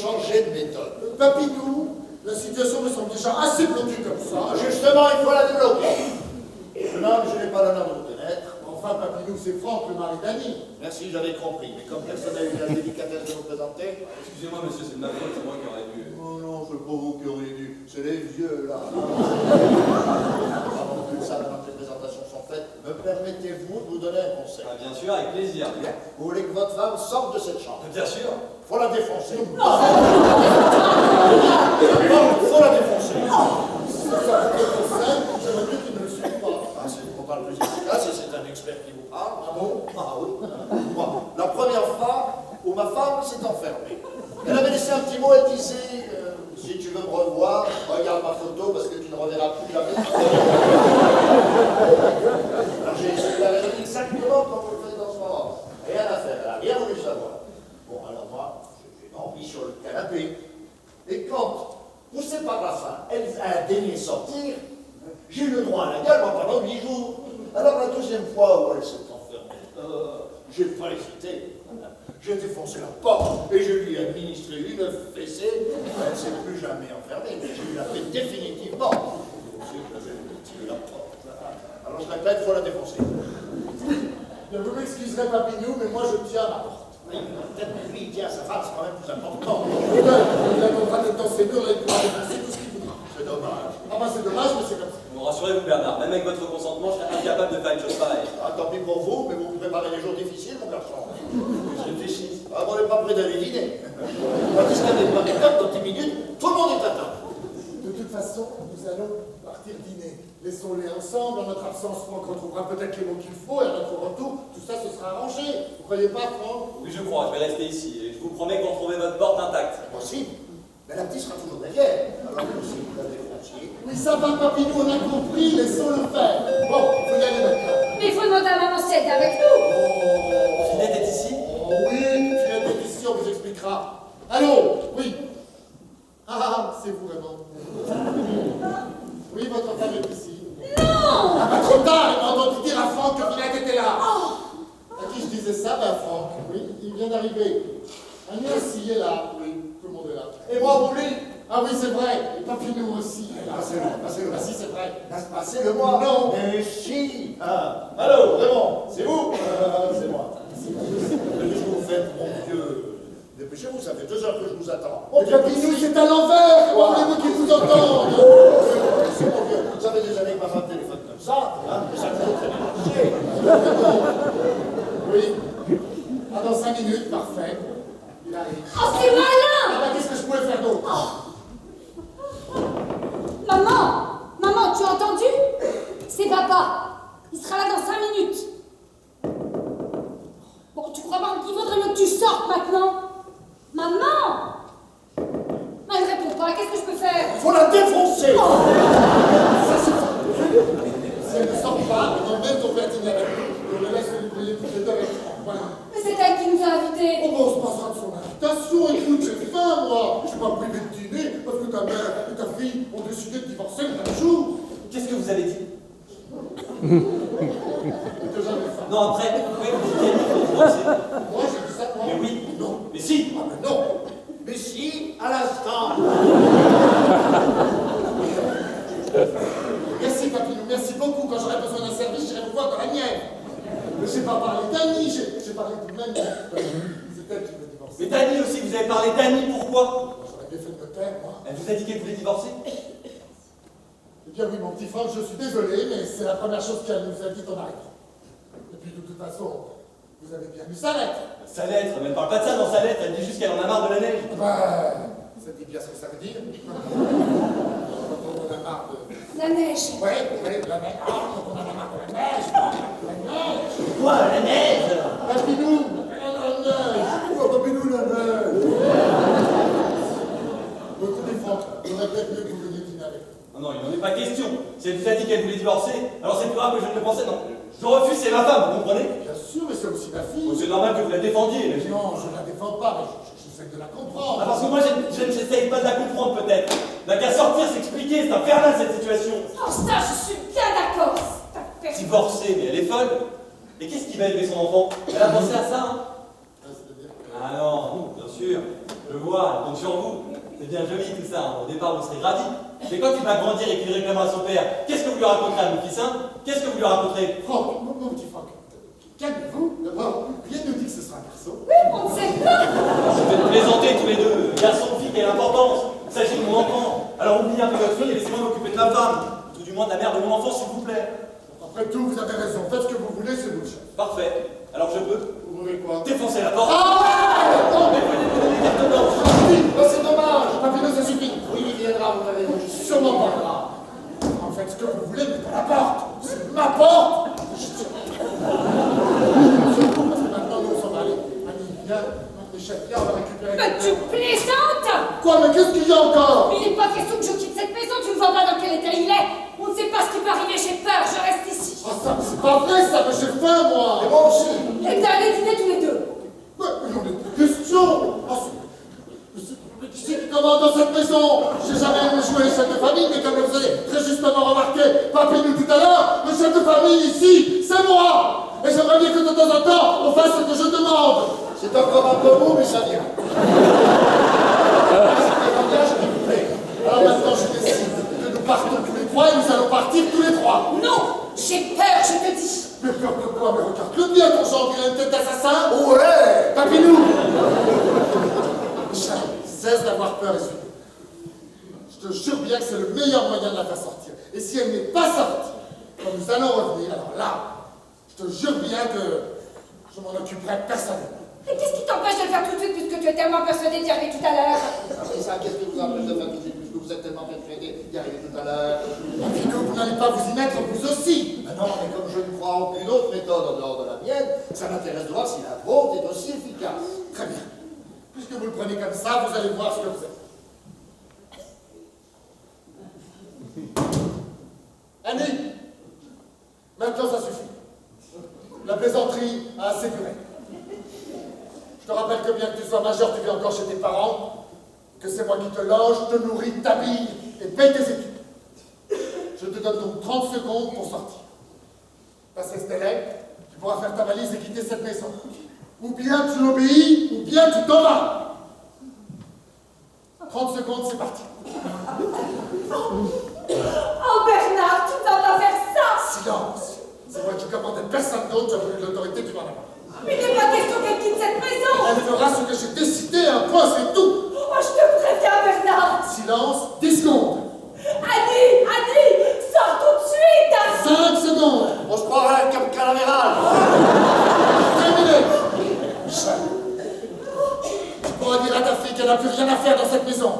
changer de méthode. Papinou, la situation me semble déjà assez bloquée comme ça. Justement, il faut la débloquer. Jeune homme, je n'ai pas l'honneur de vous connaître. Enfin, Papinou, c'est Franck, le mari d'Annie. Merci, j'avais compris. Mais comme personne n'a eu la délicatesse de vous présenter... Excusez-moi, monsieur, c'est de ma faute, c'est moi qui aurais dû... Oh non, c'est pas vous qui auriez dû. C'est les vieux, là. Avant que ça, maintenant que les présentations sont faites, me permettez-vous de vous donner un conseil? Ah, bien sûr, avec plaisir. Bien. Vous voulez que votre femme sorte de cette chambre? Bien sûr. Faut la défoncer. Non, faut la défoncer. Ça fait des conseils, j'aimerais bien qu'il ne le suive pas. Ah, c'est le combat le plus efficace et c'est un expert qui vous parle. Ah bon? Ah oui. Bon, la première fois où ma femme s'est enfermée, elle avait laissé un petit mot, elle disait si tu veux me revoir, regarde ma photo parce que tu ne reverras plus jamais. Alors j'ai essayé de la réaliser exactement comme vous le faites dans ce moment. Rien à faire, elle n'a rien voulu savoir. Bon, alors moi, j'ai dormi sur le canapé. Et quand, poussée par la faim, elle a daigné sortir, j'ai eu le droit à la gueule pendant 8 jours. Alors la deuxième fois où elle s'est enfermée, j'ai pas hésité. J'ai défoncé la porte et je lui ai administré une fessée. Elle ne s'est plus jamais enfermée, mais je lui la fait définitivement. J'ai tiré la porte. Alors je répète, il faut la défoncer. Bien, vous m'excuserez, Papinou, mais moi je tiens à ma porte. Oui, peut-être que lui, il tient à sa femme, c'est quand même plus important. Il attendra d'être dans ses murs, là, il pourra défoncer tout ce qu'il voudra. C'est dommage. Ah ben c'est dommage, mais c'est comme ça. Bon, rassurez-vous, Bernard, même avec votre consentement, je serais incapable de faire une chose pareille. Ah, tant pis pour vous, mais vous me préparez les jours difficiles, mon garçon. Je réfléchis. Ah, on n'est pas prêt d'aller dîner. Tandis qu'avec ma méthode, dans 10 minutes, tout le monde est à table. De toute façon, nous allons partir dîner. Laissons-les ensemble. En notre absence, Franck retrouvera peut-être les mots qu'il faut et à notre retour, tout ça se sera arrangé. Vous croyez pas, Franck? Oui, je crois, je vais rester ici et je vous promets qu'on trouvera votre porte intacte. Possible. Mais la petite sera toujours derrière. Alors que si vous la défonciez. Oui, ça va, Papinou, on a compris. Laissons-le faire. Bon, il faut y aller maintenant. Mais il faut demander à maman si elle est avec nous. Finette est ici? Oh oui, Finette est ici, on vous expliquera. Allô? Oui. Ah, c'est vous vraiment. Oui, votre femme est ici. Non. Ah bah trop tard, il m'a entendu dire à Franck que Finette était là. À qui je disais ça? Ben Franck, oui, il vient d'arriver. Annie aussi est là, oui, tout le monde est là. Et moi, vous voulez? Ah oui, c'est vrai, et Papinou aussi. Passez-le, passez-le. Ah si, c'est vrai. Passez-le moi. Non. Mais si. Ah. Allô, Raymond, c'est vous? C'est moi. Qu'est-ce que vous faites, mon vieux? Dépêchez-vous, ça fait 2 heures que je vous attends. Et Papinou, c'est à l'envers. Comment voulez-vous qu'il vous entende? C'est mon vieux. Ça fait des années que ma femme téléphone comme ça, hein, et ça peut très bien marcher. Oui. Ah, dans 5 minutes, parfait. Il arrive. Oh, c'est malin. Ah bah, qu'est-ce que je pouvais faire d'autre? Maman, maman, tu as entendu? C'est papa. Il sera là dans 5 minutes. Bon, tu crois pas qu'il vaudrait mieux que tu sortes maintenant? Maman! Mais elle répond pas, qu'est-ce que je peux faire? Faut la défoncer. Ça, c'est ça. Si elle ne sort pas, on emmène ton père dîner avec nous. Et on le laisse nous briller toutes les deux avec Franck. Voilà. Mais c'est elle qui nous a invités. Oh, bon, on se passera de son invitation. Écoute, j'ai faim, moi. Je suis pas privé de dîner parce que ta mère et ta fille ont décidé de divorcer le même jour. Qu'est-ce que vous avez dit? Et que j'avais faim. Non, après, oui, vous dites qu'il faut divorcer. Moi, j'ai dit ça, moi. Mais oui. Non. Mais si. Ah, mais non. Mais si, à l'instant. Merci, Papinou. Merci beaucoup. Quand j'aurai besoin d'un service, j'irai vous voir dans la mienne. Mais j'ai pas parlé d'Annie. J'ai parlé de même. C'est elle qui veut divorcer. Mais Dany aussi, vous avez parlé d'Annie, pourquoi? J'aurais bien fait de me taire, moi. Elle vous a dit qu'elle voulait divorcer? Eh bien oui, mon petit Franck, je suis désolé, mais c'est la première chose qu'elle nous a dit en arrivant. Et puis de toute façon, vous avez bien lu sa lettre. Sa lettre, mais elle parle pas de ça dans sa lettre, elle dit juste qu'elle en a marre de la neige. Bah, ça dit bien ce que ça veut dire. Quand on a marre de... La neige. Ouais, la neige. Ah, quand on en a marre de la neige. La neige. Quoi, la neige? Papinou, la neige. Oh, Papinou, la neige. Bon, écoutez, Franck, j'aurais peut-être mieux que vous veniez dîner avec nous. Non, non, il n'en est pas question. Si elle vous a dit qu'elle voulait divorcer, alors c'est plus grave que je ne le pensais, non. Je refuse, c'est ma femme, vous comprenez? Bien sûr, mais c'est aussi ma fille. Bon, c'est normal que vous la défendiez, mais Non, je ne la défends pas, mais j'essaie de la comprendre. Ah, parce que moi, j'essaye pas de la comprendre, peut-être. N'a qu'à sortir, s'expliquer, c'est infernal, cette situation. Oh, ça, je suis bien d'accord. Divorcée, mais elle est folle. Et qu'est-ce qui va élever son enfant? Elle a pensé à ça, hein? C'est-à-dire que... Ah non, bien sûr. Je vois, elle compte sur vous. C'est bien joli tout ça, hein. Au départ vous serez ravis. Mais quand il va grandir et qu'il réclamera à son père, qu'est-ce que vous lui raconterez à mon fils, hein? Qu'est-ce que vous lui raconterez? Franck, mon petit Franck, calmez-vous. D'abord, rien ne nous dit que ce sera un garçon. Oui, on ne sait pas. Vous faites plaisanter tous les deux. Garçon, fille, quelle importance. Il s'agit de mon enfant. Alors oubliez un peu votre fille et laissez-moi m'occuper de ma femme. Ou du moins de la mère de mon enfant, s'il vous plaît. Après tout, vous avez raison. Faites ce que vous voulez, c'est vous le chef. Parfait. Alors je peux Vous voulez quoi? défoncer la porte. Ah non, Mais venez me donner carte blanche. mais c'est dommage. Papino, ça suffit. Oui, il viendra, vous avez dit. Sûrement pas. En fait, ce que vous voulez, mais pas la porte. C'est ma porte. Parce que maintenant, nous, on s'en va aller. Annie, viens. Les chefs, viens, on va récupérer. Mais tu plaisantes. Quoi, mais qu'est-ce qu'il y a encore? Il n'est pas question que je quitte cette maison, tu ne vois pas dans quel état il est. On ne sait pas ce qui peut arriver, j'ai peur, je reste ici. Ah, ça, c'est pas vrai, ça, mais j'ai faim, moi. Et moi aussi. Et t'as allé dîner tous les deux. Mais j'en ai plus question. Ah, qui c'est qui commande dans cette maison? J'ai jamais aimé jouer chef de famille, mais comme vous avez très justement remarqué, Papinou tout à l'heure, le chef de famille ici, c'est moi. Et j'aimerais bien que de temps en temps, on fasse ce que je demande. C'est encore un peu mou, mais ça vient. C'est un langage qui me plaît. Alors maintenant, je décide que nous partons tous les trois et nous allons partir tous les trois. Non, j'ai peur, je te dis. Mais peur de quoi? Mais regarde-le bien, ton genre, il a une tête d'assassin. Ouais. Papinou! Michel, cesse d'avoir peur et suis. Je te jure bien que c'est le meilleur moyen de la faire sortir. Et si elle n'est pas sortie, quand nous allons revenir, alors là, je te jure bien que je m'en occuperai personnellement. Et qu'est-ce qui t'empêche de le faire tout de suite puisque tu es tellement persuadé d'y arriver tout à l'heure? Et ça, qu'est-ce que vous empêche de faire tout de suite, puisque vous êtes tellement persuadé d'y arriver tout à l'heure? Papinou, vous n'allez pas vous y mettre, vous aussi. Ben non, mais comme je ne crois à aucune autre méthode en dehors de la mienne, ça m'intéresse de voir si la vôtre est aussi efficace. Très bien. Puisque vous le prenez comme ça, vous allez voir ce que vous êtes. Annie, maintenant ça suffit. La plaisanterie a assez duré. Je te rappelle que bien que tu sois majeur, tu vis encore chez tes parents, que c'est moi qui te loge, te nourris, t'habille et paye tes études. Je te donne donc 30 secondes pour sortir. Passé ce délai, tu pourras faire ta valise et quitter cette maison. Ou bien tu obéis, ou bien tu t'en vas. 30 secondes, c'est parti. Oh Bernard, tu vas pas faire ça. Silence. C'est moi qui commande et personne d'autre, tu as voulu de l'autorité, tu vas en avoir. Mais il n'est pas question qu'elle quitte cette maison. Elle fera ce que j'ai décidé, un point, c'est tout. Oh, je te préviens, Bernard. Silence, 10 secondes. Annie, sors tout de suite. 5 secondes. On se croirait comme canavéral. Terminé. Michel, tu pourras dire à ta fille qu'elle n'a plus rien à faire dans cette maison.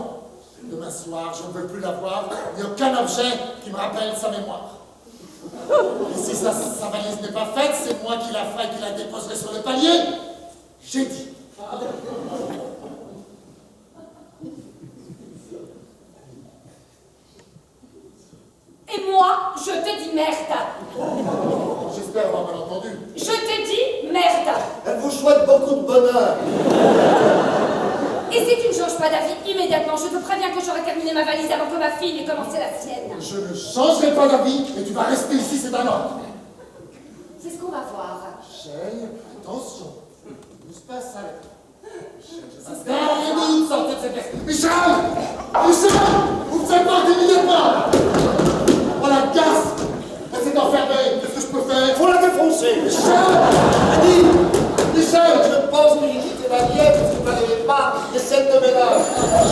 Demain soir, je ne veux plus la voir, ni aucun objet qui me rappelle sa mémoire. Et si sa valise n'est pas faite, c'est moi qui la ferai et qui la déposerai sur le palier. J'ai dit. Et moi, je te dis merde. J'espère avoir mal entendu. Je te dis merde. Elle vous souhaite beaucoup de bonheur. Et si tu ne changes pas d'avis immédiatement, je te préviens que j'aurai terminé ma valise avant que ma fille n'ait commencé la sienne. Je ne changerai pas d'avis et tu vas rester ici, c'est un ordre. C'est ce qu'on va voir. Michel, attention. Où se passe avec Michel, sortez de cette pièce. Michel, vous me faites pas immédiatement. Oh la casse. Elle s'est enfermée. Qu'est-ce que je peux faire? Faut la défoncer. Michel, Je pense que j'ai quitté la mienne parce que vous n'avez pas des scènes de ménage.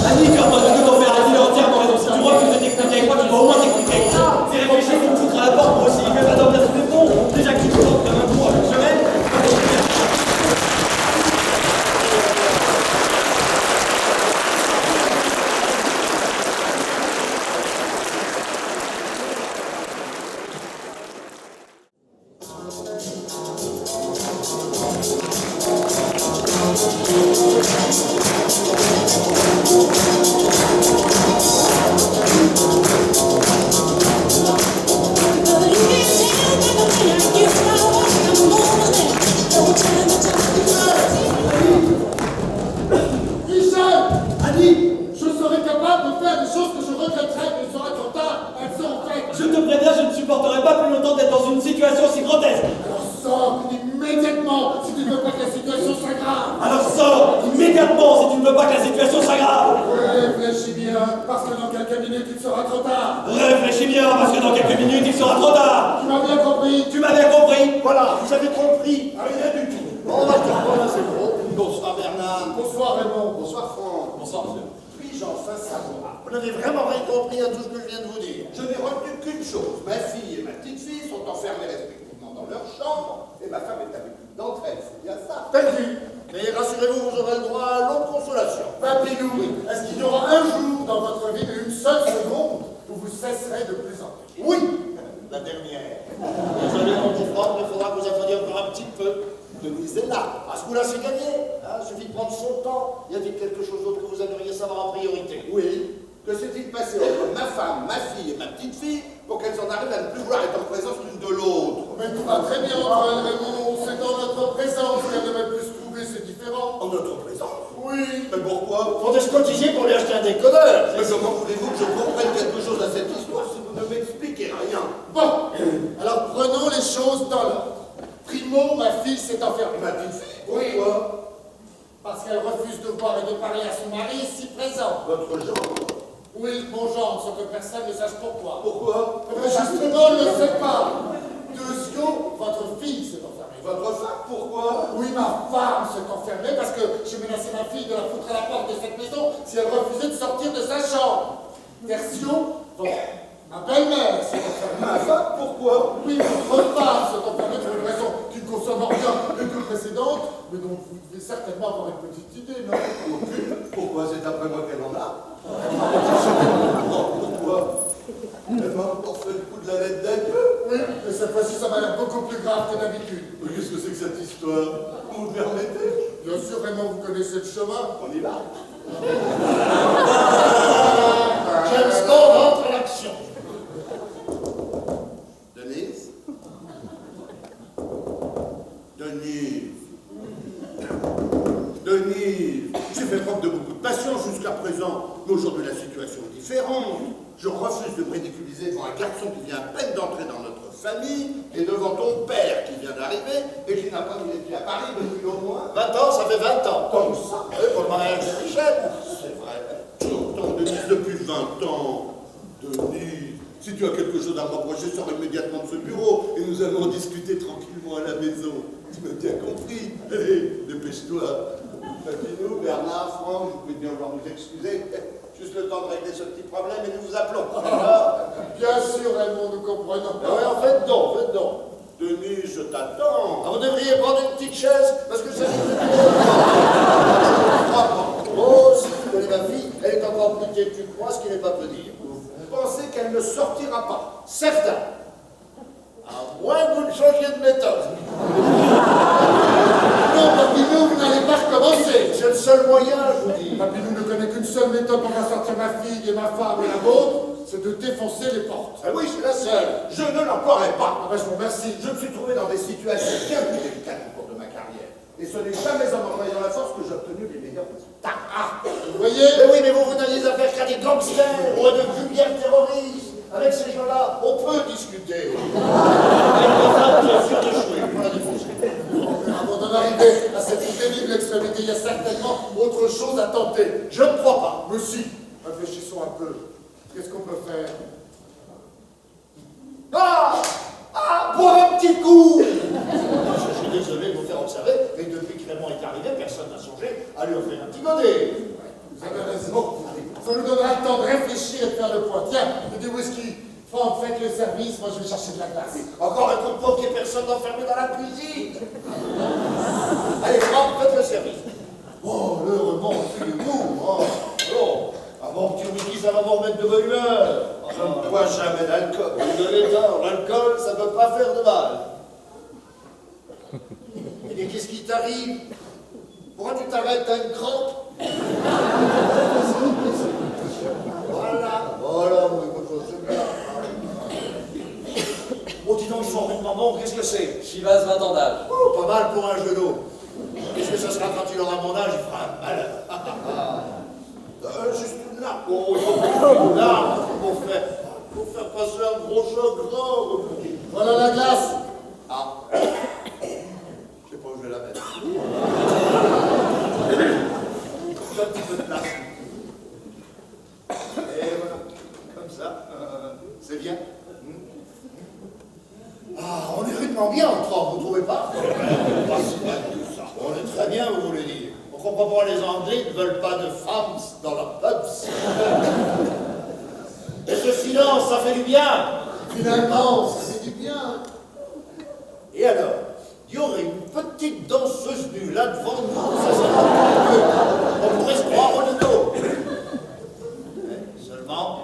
Annie, tu as pas de t'en faire. Annie, entièrement raison. Si tu refuses de t'expliquer avec moi, tu dois au moins t'expliquer. C'est réfléchir, tu me foutras la porte, moi aussi. Je vais pas dormir sous les ponts. Déjà que tu te portes comme un coup à chaque semaine. immédiatement si tu ne veux pas que la situation s'aggrave. Alors sors immédiatement si tu ne veux pas que la situation parce que dans quelques minutes, il sera trop tard. Réfléchis bien, parce que dans quelques minutes, il sera trop tard. Tu m'as bien compris. Tu m'as bien compris. Voilà, vous avez compris. Rien du tout. On va te reprendre à zéro. Bonsoir Bernard. Bonsoir Raymond. Bonsoir Franck. Bonsoir, monsieur. Puis-je enfin savoir? Vous n'avez vraiment rien compris à tout ce que je viens de vous dire. Je n'ai retenu qu'une chose. Ma fille et ma petite-fille sont enfermées respectivement dans leur chambre et ma femme est avec une d'entre elles. C'est bien ça. Perdu. Mais rassurez-vous, vous aurez le droit à longue consolation. Papinou, est-ce qu'il y aura un jour dans votre vie, une seule seconde, où vous cesserez de plaisanter? Oui, la dernière. Désolé mon petit Franck, mais il faudra que vous attendiez encore un petit peu. Denise est là. À ce coup-là, c'est gagné. Il suffit de prendre son temps. Y a-t-il quelque chose d'autre que vous aimeriez savoir en priorité? Oui. Que s'est-il passé entre ma femme, ma fille et ma petite-fille pour qu'elles en arrivent à ne plus vouloir être en présence l'une de l'autre? Mais tout va très bien, Antoine Raymond. C'est dans notre présence qu'elle devait plus se trouver, c'est différent. En notre présence? Oui. Mais pourquoi? Faut se cotiser pour lui acheter un décodeur. Mais comment voulez-vous que je comprenne quelque chose à cette histoire si vous ne m'expliquez rien? Bon, alors prenons les choses dans l'ordre. Primo, ma fille s'est enfermée. Ma petite-fille? Oui. Pourquoi? Parce qu'elle refuse de voir et de parler à son mari ici présent. Votre genre? Oui, mon genre, sans que personne ne sache pourquoi. Pourquoi? Mais justement, on ne le sait pas. Deuxièmement, votre fille s'est enfermée. Votre femme? Pourquoi? Oui, ma femme s'est enfermée parce que j'ai menacé ma fille de la foutre à la porte de cette maison si elle refusait de sortir de sa chambre. Tertio, ma belle-mère s'est enfermée. Ma femme? Pourquoi? Oui, votre femme s'est enfermée pour une raison qui ne concerne rien les deux précédentes, mais dont vous devez certainement avoir une petite idée, non? Aucune. Pourquoi? C'est après moi qu'elle en a. Pourquoi? Elle m'a encore fait le coup de la lettre d'accueil. Oui, mais cette fois-ci, ça m'a l'air beaucoup plus grave que d'habitude. Mais qu'est-ce que c'est que cette histoire? Vous me permettez? Bien sûr, Raymond, vous connaissez le chemin. On y va. James Bond entre en action. Denise? Denise? Denise, j'ai fait preuve de beaucoup de patience jusqu'à présent, mais aujourd'hui la situation est différente. Je refuse de me ridiculiser devant un garçon qui vient à peine d'entrer dans notre famille et devant ton père qui vient d'arriver et qui n'a pas mis les pieds à Paris depuis au moins 20 ans, ça fait 20 ans. comme ça. Oui, pour le mariage de Michel. C'est vrai. J'entends Denise depuis 20 ans. Denise, si tu as quelque chose à me reprocher, sors immédiatement de ce bureau et nous allons discuter tranquillement à la maison. Tu m'as bien compris. Allez, dépêche-toi. Papineau, Bernard, Franck, vous pouvez bien vouloir nous excuser. Juste le temps de régler ce petit problème et nous vous appelons. Bien sûr, Raymond, nous comprenons. Ah ouais, en fait, non, faites donc. Denise, je t'attends. Ah, vous devriez prendre une petite chaise, parce que ça Oh, si tu connais ma fille, elle est encore plus têtue que moi, ce qui n'est pas peu dire. Vous pensez qu'elle ne sortira pas? Certain. À moins que vous ne changiez de méthode. Non, Papinou, vous n'allez pas recommencer. C'est le seul moyen, je vous dis. Papinou ne connaît qu'une seule méthode pour faire sortir ma fille et ma femme et la vôtre, c'est de défoncer les portes. Ah oui, c'est la seule. Je ne l'emploierai pas. Ah ben, je vous remercie. Je me suis trouvé dans des situations bien plus délicates au cours de ma carrière. Et ce n'est jamais en employant la force que j'ai obtenu les meilleurs résultats. Vous voyez? Mais oui, mais vous n'alliez affaire qu'à des gangsters ou à de vulgaires terroristes. Avec ces gens-là, on peut discuter. Avec ma femme, bien sûr d'échouer. On la défonce. Avant d'en arriver à cette terrible extrémité, il y a certainement autre chose à tenter. Je ne crois pas. Mais si, réfléchissons un peu. Qu'est-ce qu'on peut faire? Ah, pour un petit coup. Je suis désolé de vous faire observer, mais depuis que Raymond est arrivé, personne n'a songé à lui offrir un petit godet. Vous avez raison. Ça nous donnera le temps de réfléchir et de faire le point. Tiens, du whisky. Franck, faites le service, moi je vais chercher de la glace. Encore un coup de pompe qui est personne enfermé dans la cuisine. Allez, Franck, faites le service. Oh, l'heure monte du mou. Oh, un bon petit whisky, ça va vous remettre de bonne humeur. Je ne bois jamais d'alcool. Vous donnez tort, l'alcool, ça ne peut pas faire de mal. Et qu'est-ce qui t'arrive? Pourquoi tu t'arrêtes? T'as une crampe? Voilà, c'est bien. Oh, dis donc, ils sont vraiment bons, qu'est-ce que c'est? Chivas 20 ans d'âge. Oh, pas mal pour un genou. Qu'est-ce que ça sera quand il aura mon âge? Il fera un malheur. Juste une larme. Oh, il faut plus une larme pour faire passer un gros choc grand. Voilà la glace. Ah. Je sais pas où je vais la mettre. Un petit peu de place. ça. C'est bien. Ah, on est rudement bien en trois, vous trouvez pas? Pas si mal que ça. On est très bien, vous voulez dire. On comprend pas les Anglais ne veulent pas de femmes dans leurs pubs. Et ce silence, ça fait du bien. Finalement, ça fait du bien. Et alors, il y aurait une petite danseuse nue là devant nous, ça serait on pourrait se croire au Lido. Seulement,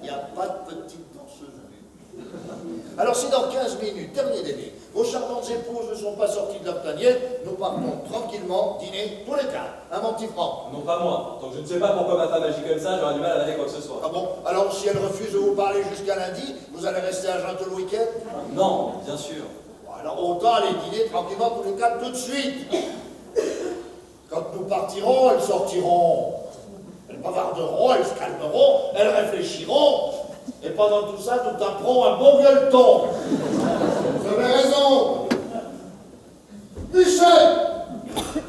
il n'y a pas de petite danseuse nue. Alors si dans 15 minutes, dernier délai, vos charmantes épouses ne sont pas sorties de leur tanière, nous partons tranquillement dîner tous les quatre, à mon petit franc. Non, pas moi. Donc je ne sais pas pourquoi ma femme agit comme ça, j'aurais du mal à avaler quoi que ce soit. Ah bon? Alors si elle refuse de vous parler jusqu'à lundi, vous allez rester à jeun tout le week-end? Non, bien sûr. Alors autant aller dîner tranquillement tous les quatre tout de suite. Quand nous partirons, elles sortiront. Elles bavarderont, elles se calmeront, elles réfléchiront. Et pendant tout ça, nous taperons un bon gueuleton. Vous avez raison. Michel,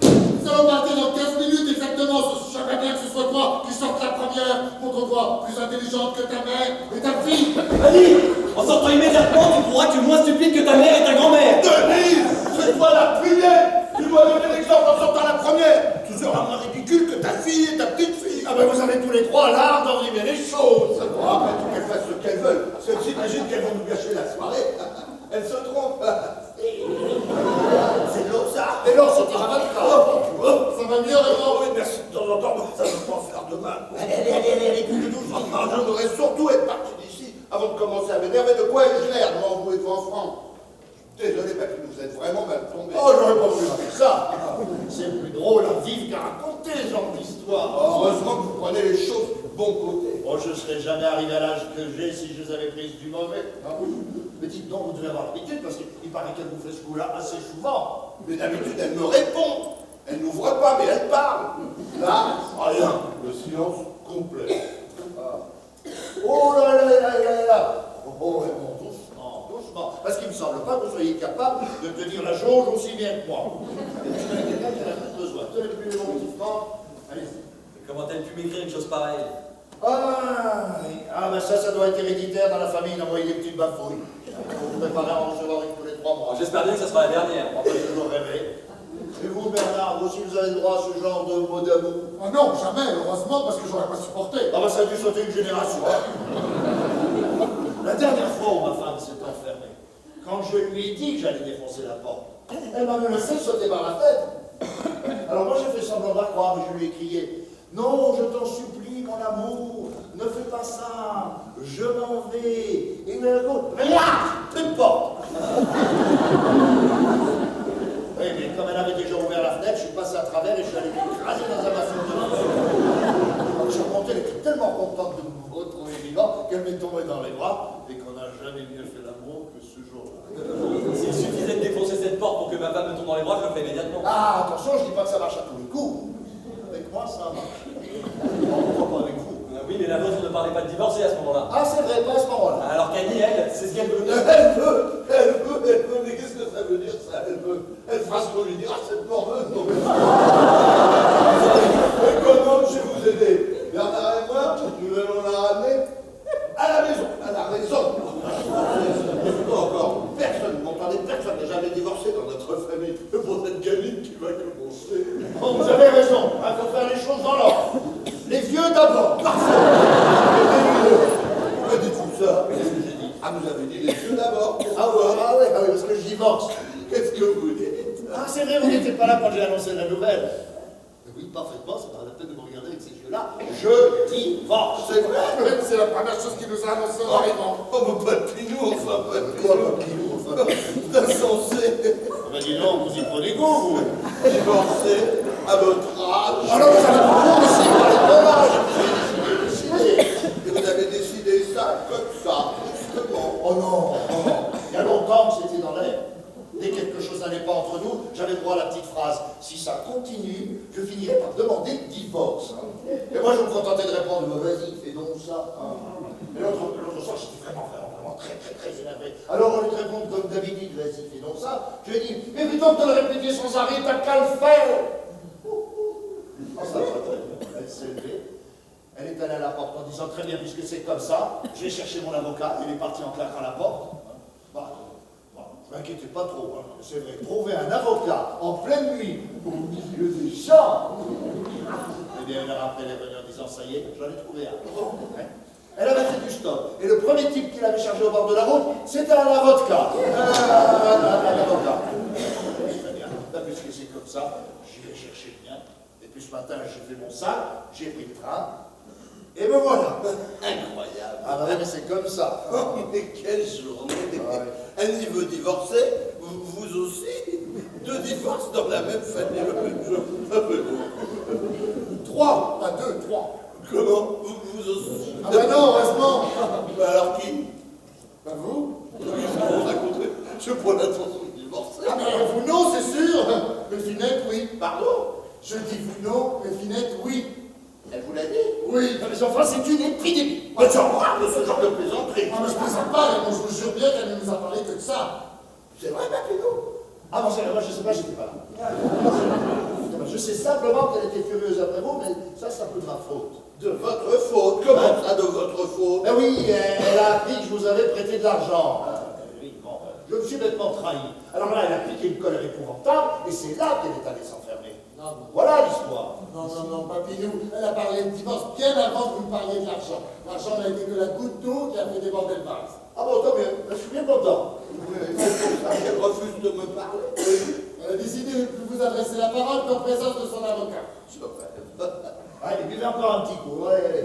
nous allons partir dans 15 minutes exactement. J'aimerais bien que ce soit toi qui sorte la première. Montre-toi plus intelligente que ta mère et ta fille. Allez, en sortant immédiatement, tu pourras que tu es moins stupide que ta mère et ta grand-mère. Denise, c'est toi la plus vieille. Tu dois donner l'exemple en sortant la première. Tu seras moins ridicule que ta fille et ta petite-fille. Ah ben vous avez tous les trois l'art d'enrimer les choses. Ah, après tout, qu'elles fassent ce qu'elles veulent. Celles-ci imaginent qu'elles vont nous gâcher la soirée. Elles se trompent. C'est de l'eau ça. Mais non, c'est pas votre corps. Ça va mieux, Raymond? Oui, merci de temps en temps, mais ça ne peut pas faire de mal. Allez, plus doucement. Ah, je voudrais surtout être parti d'ici avant de commencer à m'énerver. De quoi ai-je l'air devant vous et devant Franck? Désolé, papy, vous êtes vraiment mal tombé. Oh, j'aurais pas voulu faire ça. C'est plus drôle à vivre qu'à raconter ce genre d'histoire. Heureusement que vous prenez les choses du bon côté. Oh, je serais jamais arrivé à l'âge que j'ai si je les avais prises du mauvais. Ah oui. Mais dites donc, vous devez avoir l'habitude, parce qu'il paraît qu'elle vous fait ce coup-là assez souvent. Mais d'habitude, elle me répond. Elle n'ouvre pas, mais elle parle. Là, rien. Le silence complet. Oh là là là là là. Oh, Raymond, doucement, doucement. Parce qu'il ne me semble pas que vous soyez capable de tenir la jauge aussi bien que moi. Et je connais quelqu'un qui en a plus besoin. Tenez plus long, petit franc. Allez-y. Comment as-tu pu m'écrire une chose pareille? Ah, ben ça doit être héréditaire dans la famille d'envoyer des petites bafouilles. Vous vous préparez à en recevoir une tous les 3 mois. J'espère bien que ça sera la dernière. On va toujours rêver. Et vous, Bernard, vous aussi, vous avez droit à ce genre de mots d'amour? Oh non, jamais, heureusement, parce que j'aurais pas supporté. Ah, ben ça a dû sauter une génération. La dernière fois où ma femme s'est enfermée, quand je lui ai dit que j'allais défoncer la porte, elle m'a menacé de sauter par la fenêtre. Alors moi, j'ai fait semblant d'y croire, mais je lui ai crié « Non, je t'en supplie, mon amour, ne fais pas ça, je m'en vais. » Et il a dit « Mais là, plus de porte !» Oui, mais comme elle avait déjà ouvert la fenêtre, je suis passé à travers et je suis allé m'écraser dans un bassin de feu. Je suis remonté, elle était tellement contente de me retrouver vivant qu'elle m'est tombée dans les bras et qu'on n'a jamais mieux fait l'amour que ce jour-là. S'il suffisait de défoncer cette porte pour que ma femme me tombe dans les bras, je le ferais immédiatement. Ah, attention, je dis pas que ça marche à tous les coups. Avec moi, ça marche. Pourquoi pas avec vous? Oui, mais la vôtre ne parlait pas de divorcer à ce moment-là. Ah, c'est vrai, pas à ce moment-là. Alors Camille, elle, c'est ce qu'elle veut. Elle veut, mais qu'est-ce que ça veut dire ça? Elle fera ce qu'on lui dira, cette morveuse. Non, mais comment je vais vous aider? Bernard et moi, nous allons la ramener à la maison, à la raison. Encore personne, vous m'entendez, personne n'a jamais divorcé dans notre famille. Pour cette gamine qui va commencer. Bon, vous avez raison, il faut faire les choses dans l'ordre. Les vieux d'abord. Pourquoi dites-vous ça? Qu'est-ce que j'ai dit? Ah, vous avez dit les vieux d'abord. Ah oui, parce que je divorce. Qu'est-ce que vous dites? Ah, c'est vrai, vous n'étiez pas là quand j'ai annoncé la nouvelle. Oui, parfaitement, c'est pas la peine de me regarder avec ces yeux-là. Je divorce. C'est vrai, c'est la première chose qu'il nous a annoncé en arrivant. Oh, mais pas de pinou, enfin, pas de Quoi, pinou. papillon, enfin, C'est insensé. ben dis donc, vous y prenez goût, vous. Divorcé à votre âge. Alors, vous allez prendre aussi, j'ai décidé. Et vous avez décidé ça comme ça, justement. Oh non, il y a longtemps que c'était dans l'air. Dès que quelque chose n'allait pas entre nous, j'avais droit à la petite phrase « Si ça continue, je finirai par demander le divorce. » Et moi, je me contentais de répondre « Vas-y, fais donc ça. » Et l'autre soir, j'étais vraiment très énervé. Alors, au lieu de répondre comme d'habitude « Vas-y, fais donc ça », je lui ai dit « Mais plutôt que de le répéter sans arrêt, t'as qu'à le faire. » Oh, ça va très bien. Elle s'est levée. Elle est est allé à la porte en disant très bien, puisque c'est comme ça, je vais chercher mon avocat. Il est parti en claquant la porte. Ne vous inquiétez pas trop, hein. C'est vrai, trouver un avocat en pleine nuit, au milieu des champs. Eh bien, une heure après, elle est venue en disant ça y est, j'en ai trouvé un. Hein. Elle avait fait du stop. Et le premier type qui l'avait chargé au bord de la route, c'était un avocat. Un avocat. Très bien. Puisque c'est comme ça, j'y vais chercher le mien. Et puis ce matin, j'ai fait mon sac, j'ai pris le train. Et me voilà. Incroyable. Ah bah mais c'est comme ça. Mais quelle journée. Ouais. Elle y veut divorcer, vous aussi. 2 divorces dans la même famille le même jour. Ça fait beau. 3, pas 2, 3. Comment vous aussi. Ah bah non, heureusement. Bah alors qui? Bah vous? Vous racontez. Je prends l'intention de divorcer. Ah mais vous non, c'est sûr. Mais Finette, oui. Pardon? Je dis vous non, mais Finette, oui. Elle vous l'a dit? Oui. Mais enfin, c'est une épidémie. Mais j'en parle de ce genre de plaisanterie. Ah mais je plaisante pas, mais bon, je vous jure bien qu'elle ne nous a parlé que de ça. C'est vrai, Papineau? Ah bon, moi je sais pas, j'étais pas là. Je sais simplement qu'elle était furieuse après vous, mais ça c'est un peu de ma faute. De votre faute? Comment ça, de votre faute? Ben oui, elle a appris que je vous avais prêté de l'argent. Oui, bon, je me suis bêtement trahi. Alors là, elle a piqué une colère épouvantable, et c'est là qu'elle est allée s'enfermer. Non, Voilà l'histoire. non, Papinou, elle a parlé de divorce bien avant que vous me parliez de l'argent. L'argent n'a été que la goutte d'eau qui a fait déborder le vase. Ah bon, tant mieux, je suis bien content. C'est pour ça qu'elle refuse de me parler. Elle a décidé de ne plus vous adresser la parole qu'en présence de son avocat. Je rêve. Allez, buvez encore un petit coup. Ouais.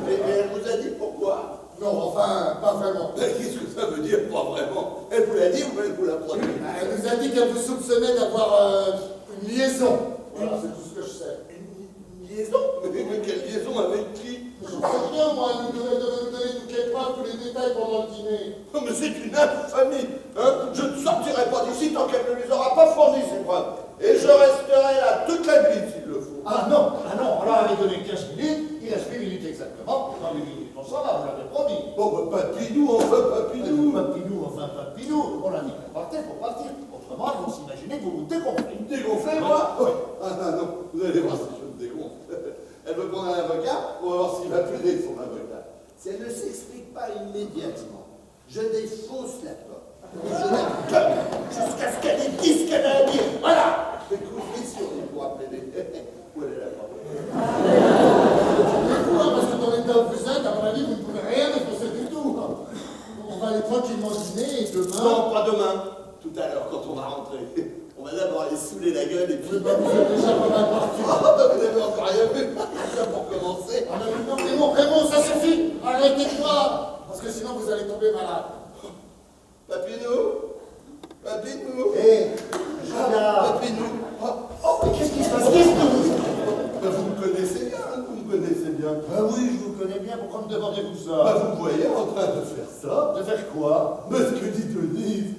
Mais elle vous a dit pourquoi? Non, enfin, pas vraiment. Mais qu'est-ce que ça veut dire, pas vraiment? Elle vous l'a dit ou elle vous l'a promis? Elle nous a dit qu'elle vous soupçonnait d'avoir une liaison. Voilà, c'est tout ce que je sais. Une liaison? Mais quelle liaison avec qui? Je ne sais rien, moi, elle devait nous donner toutes les preuves, tous les détails pendant le dîner. Oh, mais c'est une infamie, hein? Je ne sortirai pas d'ici tant qu'elle ne les aura pas fourni, ces preuves. Et je resterai là toute la nuit, s'il le faut. Ah non, on leur avait donné 15 minutes, il reste 8 minutes exactement. Dans 8 minutes, on s'en va, on l'avait promis. Bon, bah, Papinou, enfin, Papinou. Papinou, on a dit qu'on partait pour partir. Autrement, ils vont s'imaginer que vous vous dégonflez. Dégonflé, moi? Ah non, vous allez voir si je me dégonfle. Elle veut prendre un avocat, on va voir s'il va plaider son avocat. Si elle ne s'explique pas immédiatement, je défonce la porte. Et je la gueule jusqu'à ce qu'elle ait dit ce qu'elle a à dire. Voilà! Écoutez si on pourra plaider. Où elle est la porte? Pourquoi? Parce que dans l'état où vous êtes, à mon avis, vous ne pouvez rien défoncer du tout. On va aller tranquillement dîner et demain... Non, pas demain. Tout à l'heure, quand on va rentrer. On va d'abord aller saouler la gueule et puis... Oui, bah, vous êtes déjà pas mal parti. Ah, bah, vous n'avez encore rien vu. Ça pour commencer. Ah, mais non, Raymond, ça suffit. Arrêtez de boire. Parce que sinon, vous allez tomber malade. Papinou? Papinou? Hé, Jana. Papinou? Oh, mais qu'est-ce qui se passe? Qu'est-ce que vous... Vous me connaissez bien, vous me connaissez bien. Ah oui, je vous connais bien, pourquoi me demandez-vous Bah, ça? vous me voyez en train de faire ça. De faire quoi? Mais ce que dit Denise,